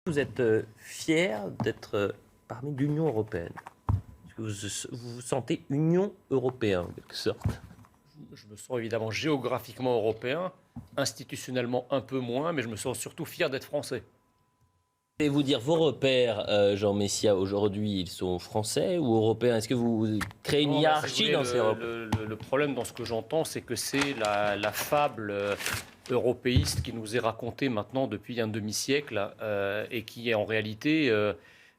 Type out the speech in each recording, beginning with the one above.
Vous êtes fier d'être parmi l'Union européenne? Est-ce que vous vous sentez Union européen, en quelque sorte? Je me sens évidemment géographiquement européen, institutionnellement un peu moins, mais je me sens surtout fier d'être français. Et vous dire, vos repères, Jean Messia, aujourd'hui, ils sont français ou européens? Est-ce que vous créez une hiérarchie dans ces Europes? Le problème dans ce que j'entends, c'est que c'est la fable européiste qui nous est racontée maintenant depuis un demi-siècle et qui, en réalité,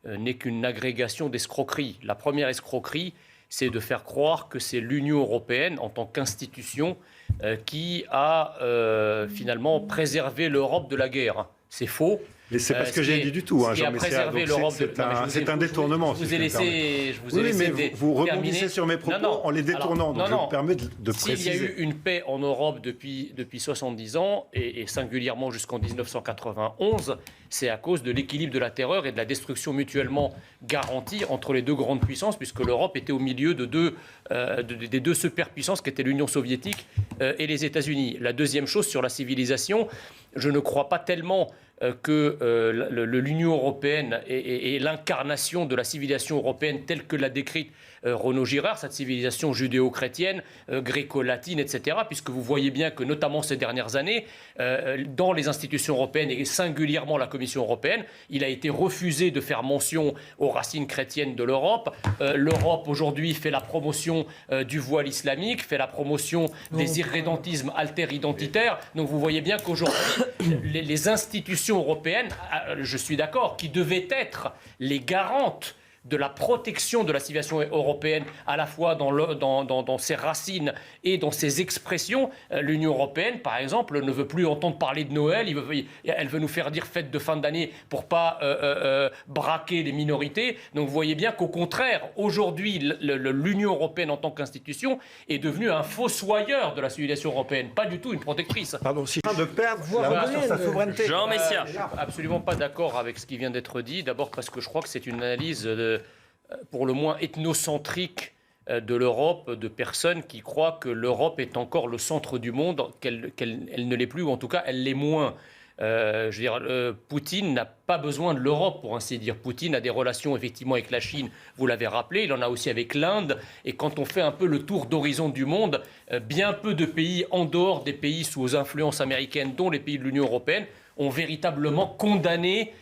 n'est qu'une agrégation d'escroqueries. La première escroquerie, c'est de faire croire que c'est l'Union européenne, en tant qu'institution, qui a finalement préservé l'Europe de la guerre. C'est faux. Mais c'est pas ce que j'ai dit du tout, hein, Jean Messia. C'est un détournement. Je vous ai laissé mais vous rebondissez sur mes propos en les détournant. Donc je me permets de préciser. S'il y a eu une paix en Europe depuis 70 ans, et singulièrement jusqu'en 1991, c'est à cause de l'équilibre de la terreur et de la destruction mutuellement garantie entre les deux grandes puissances, puisque l'Europe était au milieu des deux superpuissances qui étaient l'Union soviétique et les États-Unis. La deuxième chose sur la civilisation, je ne crois pas tellement que l'Union européenne est l'incarnation de la civilisation européenne telle que l'a décrite Renaud Girard, cette civilisation judéo-chrétienne, gréco-latine, etc. Puisque vous voyez bien que, notamment ces dernières années, dans les institutions européennes et singulièrement la Commission européenne, il a été refusé de faire mention aux racines chrétiennes de l'Europe. L'Europe, aujourd'hui, fait la promotion du voile islamique, fait la promotion des irrédentismes alter-identitaires. Donc vous voyez bien qu'aujourd'hui, les institutions européennes, je suis d'accord, qui devaient être les garantes de la protection de la civilisation européenne, à la fois dans ses racines et dans ses expressions. L'Union européenne, par exemple, ne veut plus entendre parler de Noël. Elle veut nous faire dire fête de fin d'année pour pas braquer les minorités. Donc vous voyez bien qu'au contraire, aujourd'hui, l'Union européenne en tant qu'institution est devenue un fossoyeur de la civilisation européenne, pas du tout une protectrice. Pardon, si de perdre la main sur sa souveraineté. Jean Messia. Je ne suis absolument pas d'accord avec ce qui vient d'être dit. D'abord parce que je crois que c'est une analyse pour le moins ethnocentrique de l'Europe, de personnes qui croient que l'Europe est encore le centre du monde, qu'elle ne l'est plus, ou en tout cas elle l'est moins. Je veux dire, Poutine n'a pas besoin de l'Europe, pour ainsi dire. Poutine a des relations effectivement avec la Chine, vous l'avez rappelé, il en a aussi avec l'Inde. Et quand on fait un peu le tour d'horizon du monde, bien peu de pays en dehors des pays sous influence américaine, dont les pays de l'Union européenne, ont véritablement condamné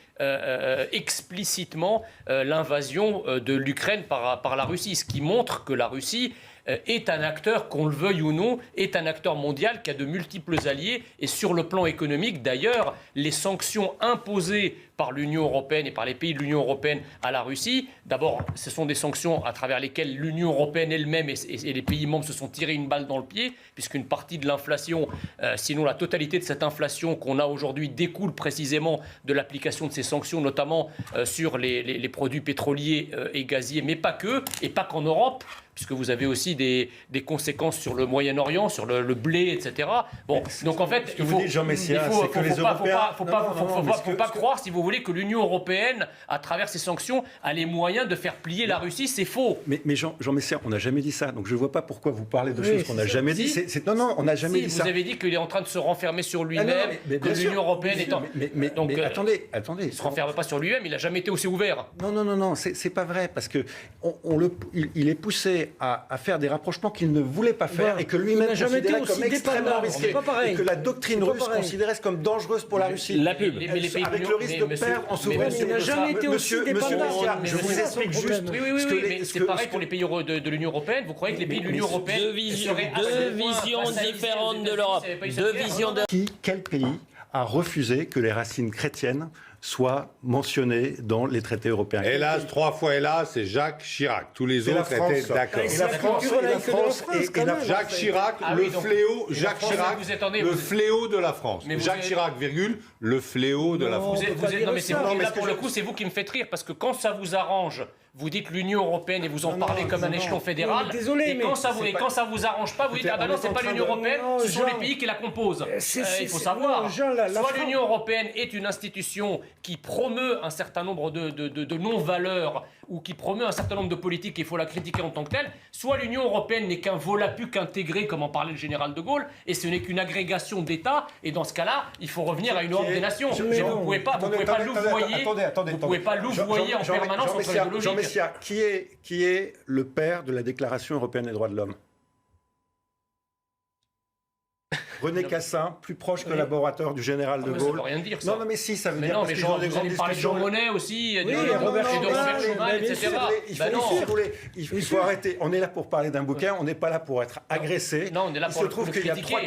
explicitement l'invasion de l'Ukraine par la Russie, ce qui montre que la Russie est un acteur, qu'on le veuille ou non, est un acteur mondial qui a de multiples alliés. Et sur le plan économique, d'ailleurs, les sanctions imposées par l'Union européenne et par les pays de l'Union européenne à la Russie, d'abord, ce sont des sanctions à travers lesquelles l'Union européenne elle-même et les pays membres se sont tirés une balle dans le pied, puisqu'une partie de l'inflation, sinon la totalité de cette inflation qu'on a aujourd'hui, découle précisément de l'application de ces sanctions, notamment sur les produits pétroliers et gaziers, mais pas que, et pas qu'en Europe, puisque vous avez aussi des conséquences sur le Moyen-Orient, sur le blé, etc. Bon, donc en fait, il faut pas croire, si vous voulez, que l'Union européenne, à travers ses sanctions, a les moyens de faire plier la Russie. C'est faux. Mais Jean Messia, on n'a jamais dit ça. Donc je ne vois pas pourquoi vous parlez de choses qu'on n'a jamais dit. Non, on n'a jamais dit ça. Vous avez dit qu'il est en train de se renfermer sur lui-même, que l'Union européenne est en... Mais attendez. Il ne se renferme pas sur lui-même, il n'a jamais été aussi ouvert. Non, c'est pas vrai, parce que il est poussé à faire des rapprochements qu'il ne voulait pas faire et que lui-même considérait comme extrêmement risqué. Et que la doctrine russe considérait comme dangereuse pour la Russie. La pub. Avec le risque de perdre en souveraineté. Il n'a jamais été aussi dépendant. Je vous explique juste. Oui, mais c'est pareil pour les pays de l'Union européenne. Vous croyez que les pays de l'Union européenne... Deux visions différentes de l'Europe. Quel pays a refusé que les racines chrétiennes soient mentionnées dans les traités européens? Hélas, 3 fois hélas, c'est Jacques Chirac. Tous les autres étaient d'accord. Jacques Chirac, le fléau, Jacques Chirac, le fléau de la France. Jacques Chirac, virgule, le fléau de la France. Non, mais c'est vous, là, pour le coup, c'est vous qui me faites rire, parce que quand ça vous arrange, vous dites l'Union européenne et vous en parlez comme un échelon fédéral. Et quand ça vous arrange pas, vous dites ah ben non, c'est pas l'Union européenne, ce sont les pays qui la composent. Il faut savoir, soit l'Union européenne est une institution qui promeut un certain nombre de non-valeurs ou qui promeut un certain nombre de politiques, il faut la critiquer en tant que telle, soit l'Union européenne n'est qu'un volapük intégré, comme en parlait le général de Gaulle, et ce n'est qu'une agrégation d'États, et dans ce cas-là, il faut revenir à une Europe des nations. Mais vous ne pouvez pas louvoyer en permanence entre les deux logiques. Jean Messia, qui est le père de la Déclaration européenne des droits de l'homme? René Cassin, plus proche collaborateur du général de Gaulle. Ça veut rien dire, ça. Non, mais si, ça veut dire. Non, mais vous allez parler de Jean Monnet aussi, de Robert Schuman, etc. Il faut arrêter. On est là pour parler d'un bouquin, on n'est pas là pour être agressé. Non, on est là pour Il se trouve qu'il y a trois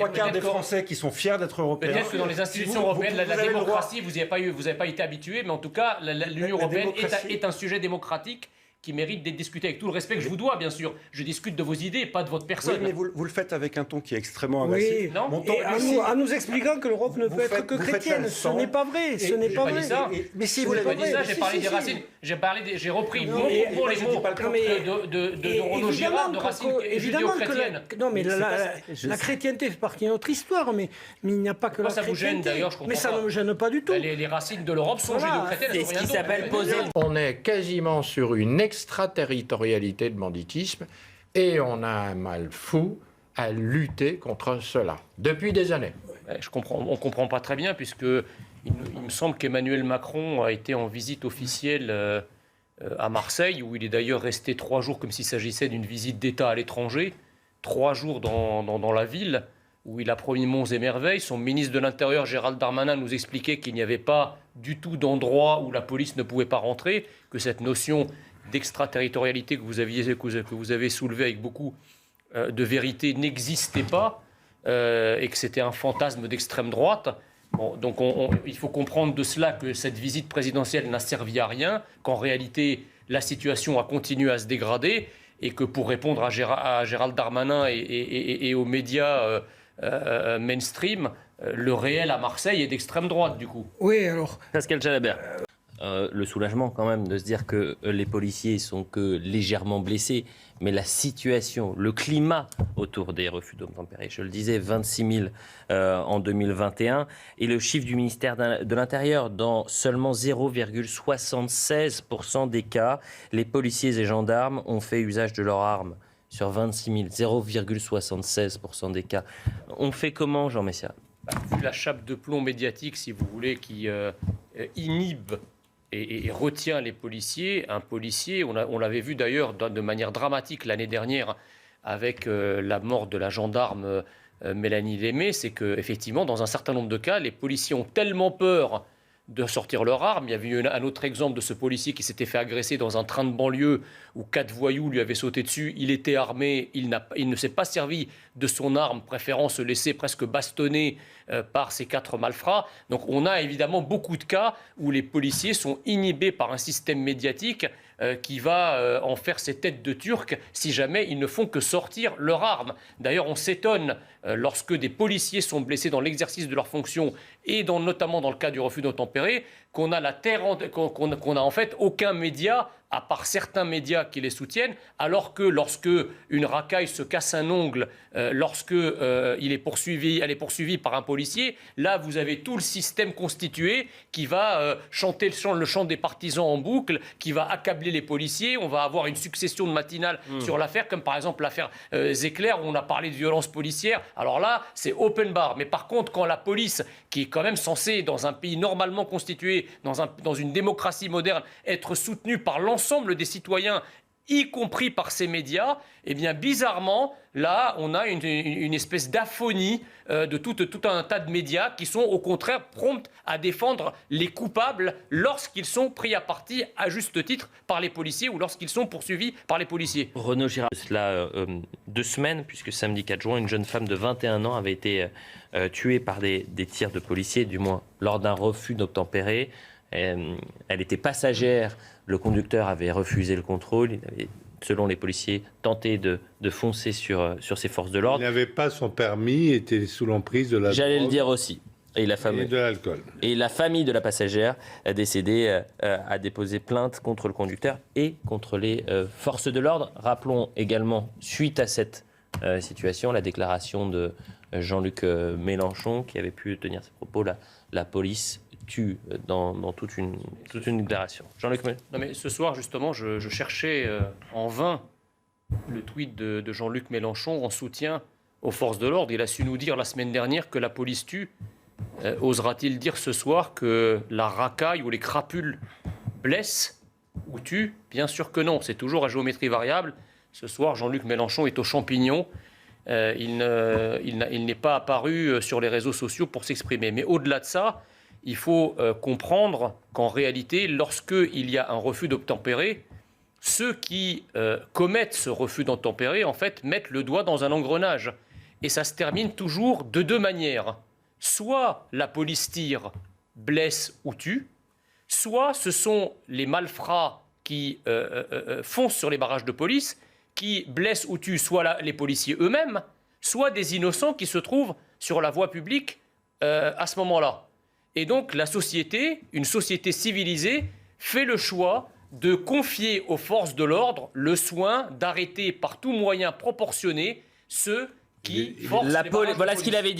quarts des Français qui sont fiers d'être européens. Peut-être que dans les institutions européennes, la démocratie, vous n'avez pas été habitué, mais en tout cas, l'Union européenne est un sujet démocratique qui mérite d'être discuté avec tout le respect que je vous dois, bien sûr. Je discute de vos idées, pas de votre personne. Oui, mais vous le faites avec un ton qui est extrêmement agressif. Oui, non. En nous expliquant que l'Europe ne peut être que chrétienne. Ce n'est pas vrai. Ce n'est pas vrai. Mais si vous l'avez dit ça, j'ai parlé des racines. J'ai repris pour les mots de Renaud Girard, de racines judéo-chrétiennes. Non, mais la chrétienté fait partie de notre histoire, mais il n'y a pas que la chrétienté. Ça vous gêne d'ailleurs, je comprends pas. Mais ça ne me gêne pas du tout. Les racines de l'Europe sont judéo-chrétiennes. C'est ce qui s'appelle poser. On est quasiment sur une extraterritorialité de banditisme et on a un mal fou à lutter contre cela depuis des années. On ne comprend pas très bien puisque il me semble qu'Emmanuel Macron a été en visite officielle à Marseille où il est d'ailleurs resté 3 jours comme s'il s'agissait d'une visite d'État à l'étranger, 3 jours dans la ville où il a promis monts et merveilles. Son ministre de l'Intérieur, Gérald Darmanin, nous expliquait qu'il n'y avait pas du tout d'endroit où la police ne pouvait pas rentrer, que cette notion d'extraterritorialité que vous avez soulevée avec beaucoup de vérité n'existait pas et que c'était un fantasme d'extrême droite. Bon, donc il faut comprendre de cela que cette visite présidentielle n'a servi à rien, qu'en réalité la situation a continué à se dégrader et que pour répondre à Gérald Darmanin et aux médias mainstream, le réel à Marseille est d'extrême droite du coup. Oui, alors... Pascal Jalabert. Le soulagement quand même de se dire que les policiers sont que légèrement blessés, mais la situation, le climat autour des refus d'obtempérer, je le disais, 26 000 en 2021, et le chiffre du ministère de l'Intérieur, dans seulement 0,76% des cas, les policiers et gendarmes ont fait usage de leurs armes. Sur 26 000, 0,76% des cas. On fait comment, Jean Messia ? Vu la chape de plomb médiatique, si vous voulez, qui inhibe et retient les policiers. Un policier, on l'avait vu d'ailleurs de manière dramatique l'année dernière avec la mort de la gendarme Mélanie Lémé, c'est qu'effectivement, dans un certain nombre de cas, les policiers ont tellement peur de sortir leur arme. Il y avait eu un autre exemple de ce policier qui s'était fait agresser dans un train de banlieue où 4 voyous lui avaient sauté dessus. Il était armé, il ne s'est pas servi de son arme, préférant se laisser presque bastonner par ces 4 malfrats. Donc on a évidemment beaucoup de cas où les policiers sont inhibés par un système médiatique qui va en faire ses têtes de Turcs si jamais ils ne font que sortir leur arme. D'ailleurs, on s'étonne lorsque des policiers sont blessés dans l'exercice de leurs fonctions et notamment dans le cas du refus d'obtempérer, qu'on a en fait aucun média, à part certains médias qui les soutiennent, alors que lorsque une racaille se casse un ongle, lorsque elle est poursuivie par un policier, là vous avez tout le système constitué qui va chanter le chant des partisans en boucle, qui va accabler les policiers. On va avoir une succession de matinales sur l'affaire, comme par exemple l'affaire Zecler où on a parlé de violence policière. Alors là, c'est open bar. Mais par contre, quand la police, qui est quand même censée, dans un pays normalement constitué, dans une démocratie moderne, être soutenue par l'ensemble des citoyens, y compris par ces médias, eh bien bizarrement, là, on a une espèce d'aphonie de tout un tas de médias qui sont au contraire prompts à défendre les coupables lorsqu'ils sont pris à partie, à juste titre, par les policiers ou lorsqu'ils sont poursuivis par les policiers. Renaud Girard, cela 2 semaines, puisque samedi 4 juin, une jeune femme de 21 ans avait été tuée par des tirs de policiers, du moins lors d'un refus d'obtempérer. Elle était passagère, le conducteur avait refusé le contrôle, il avait, selon les policiers, tenté de foncer sur ces forces de l'ordre. Il n'avait pas son permis, était sous l'emprise de la drogue. J'allais le dire aussi. Et de l'alcool. Et la famille de la passagère décédée a déposé plainte contre le conducteur et contre les forces de l'ordre. Rappelons également, suite à cette situation, la déclaration de Jean-Luc Mélenchon qui avait pu tenir ses propos, la police tue dans toute une déclaration. Jean-Luc Mélenchon. Non mais ce soir, justement, je cherchais en vain le tweet de Jean-Luc Mélenchon en soutien aux forces de l'ordre. Il a su nous dire la semaine dernière que la police tue. Osera-t-il dire ce soir que la racaille ou les crapules blessent ou tuent? Bien sûr que non. C'est toujours à géométrie variable. Ce soir, Jean-Luc Mélenchon est aux champignons. Il n'est pas apparu sur les réseaux sociaux pour s'exprimer. Mais au-delà de ça, il faut comprendre qu'en réalité, lorsqu'il y a un refus d'obtempérer, ceux qui commettent ce refus d'obtempérer, en fait, mettent le doigt dans un engrenage. Et ça se termine toujours de deux manières. Soit la police tire, blesse ou tue, soit ce sont les malfrats qui foncent sur les barrages de police, qui blessent ou tuent soit les policiers eux-mêmes, soit des innocents qui se trouvent sur la voie publique à ce moment-là. Et donc la société, une société civilisée, fait le choix de confier aux forces de l'ordre le soin d'arrêter par tout moyen proportionné ceux qui forcent les barrages de police. Voilà ce qu'il avait dit.